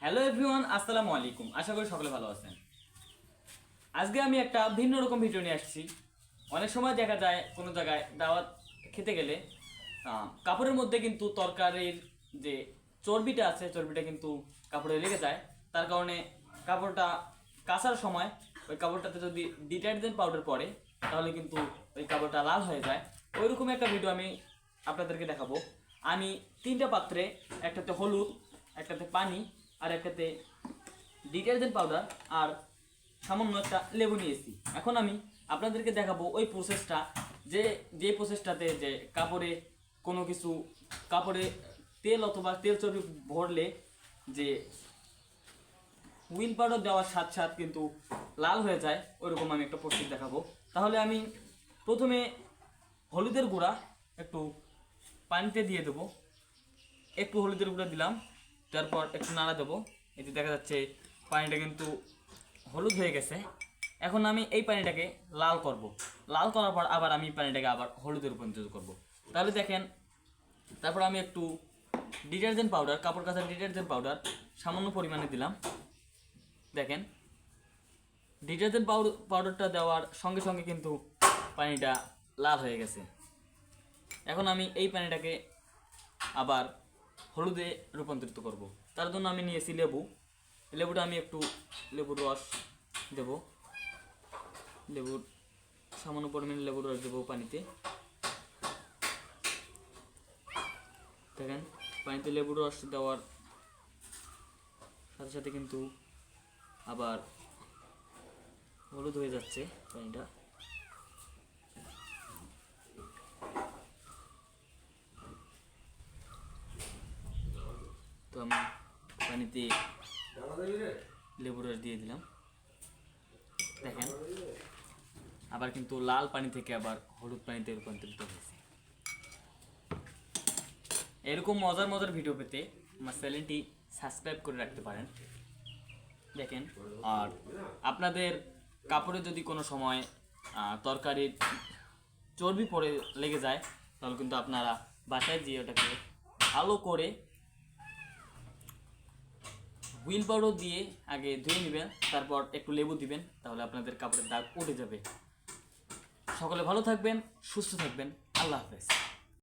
Hello everyone, আসসালামু আলাইকুম। আশা করি সকলে ভালো আছেন। আজকে আমি একটা ভিন্ন রকম ভিডিও নিয়ে আসছি। অনেক সময় দেখা যায় কোনো জায়গায় দাওয়াত খেতে গেলে কাপড়ের মধ্যে কিন্তু তরকারির যে চর্বিটা আছে, চর্বিটা কিন্তু কাপড়ে লেগে যায়। তার কারণে কাপড়টা কাচার সময় ওই কাপড়টাতে যদি ডিটারজেন্ট পাউডার পড়ে তাহলে কিন্তু ওই কাপড়টা লাল হয়ে যায়। ওইরকম একটা ভিডিও আমি আপনাদেরকে দেখাবো। আমি 3টা পাত্রে, একটাতে হলুদ, একটাতে পানি আর একটাতে ডিটারজেন্ট পাউডার আর সামান্য একটা লেবু নিয়েছি। এখন আমি আপনাদেরকে দেখাবো ওই প্রসেসটা, যে প্রসেসটাতে যে কোনো কিছু কাপড়ে তেল অথবা তেল চর্বি ভরলে যে হুইল পাউডার দেওয়ার সাথে সাথে কিন্তু লাল হয়ে যায়, ওইরকম আমি একটা প্রসেস দেখাবো। তাহলে আমি প্রথমে হলুদের গুঁড়া একটু পানিতে দিয়ে দেবো। একটু হলুদের গুঁড়া দিলাম, তারপর একটু নাড়া দেবো। এতে দেখা যাচ্ছে পানিটা কিন্তু হলুদ হয়ে গেছে। এখন আমি এই পানিটাকে লাল করব। লাল করার পর আবার আমি পানিটাকে আবার হলুদের রূপান্তরিত করব। তাহলে দেখেন, তারপর আমি একটু ডিটারজেন্ট পাউডার, কাপড় কাচার ডিটারজেন্ট পাউডার সামান্য পরিমাণে দিলাম। দেখেন, ডিটারজেন্ট পাউডারটা দেওয়ার সঙ্গে সঙ্গে কিন্তু পানিটা লাল হয়ে গেছে। এখন আমি এই পানিটাকে আবার হলুদে রূপান্তরিত করব। তার জন্য আমি নিয়েছি লেবু। লেবুটা আমি একটু লেবুর রস দেব, সামান্য পরিমাণে লেবুর রস দেবো পানিতে। দেখেন, পানিতে লেবুর রস দেওয়ার সাথে সাথে কিন্তু আবার হলুদ হয়ে যাচ্ছে পানিটা। তো আমি পানিতে লেবুর রস দিয়ে দিলাম। দেখেন, আবার কিন্তু লাল পানি থেকে আবার হলুদ পানিতে রূপান্তরিত হয়েছে। এরকম মজার মজার ভিডিও পেতে আমার চ্যানেলটি সাবস্ক্রাইব করে রাখতে পারেন। দেখেন, আর আপনাদের কাপড়ে যদি কোনো সময় তরকারির চর্বি পড়ে লেগে যায় তাহলে কিন্তু আপনারা বাসায় দিয়ে ওটাকে ভালো করে হুইল পাউডার দিয়ে আগে ধুয়ে নেবেন, তারপর একটু লেবু দিবেন, তাহলে আপনাদের কাপড়ের দাগ উঠে যাবে। সকলে ভালো থাকবেন, সুস্থ থাকবেন। আল্লাহ হাফেজ।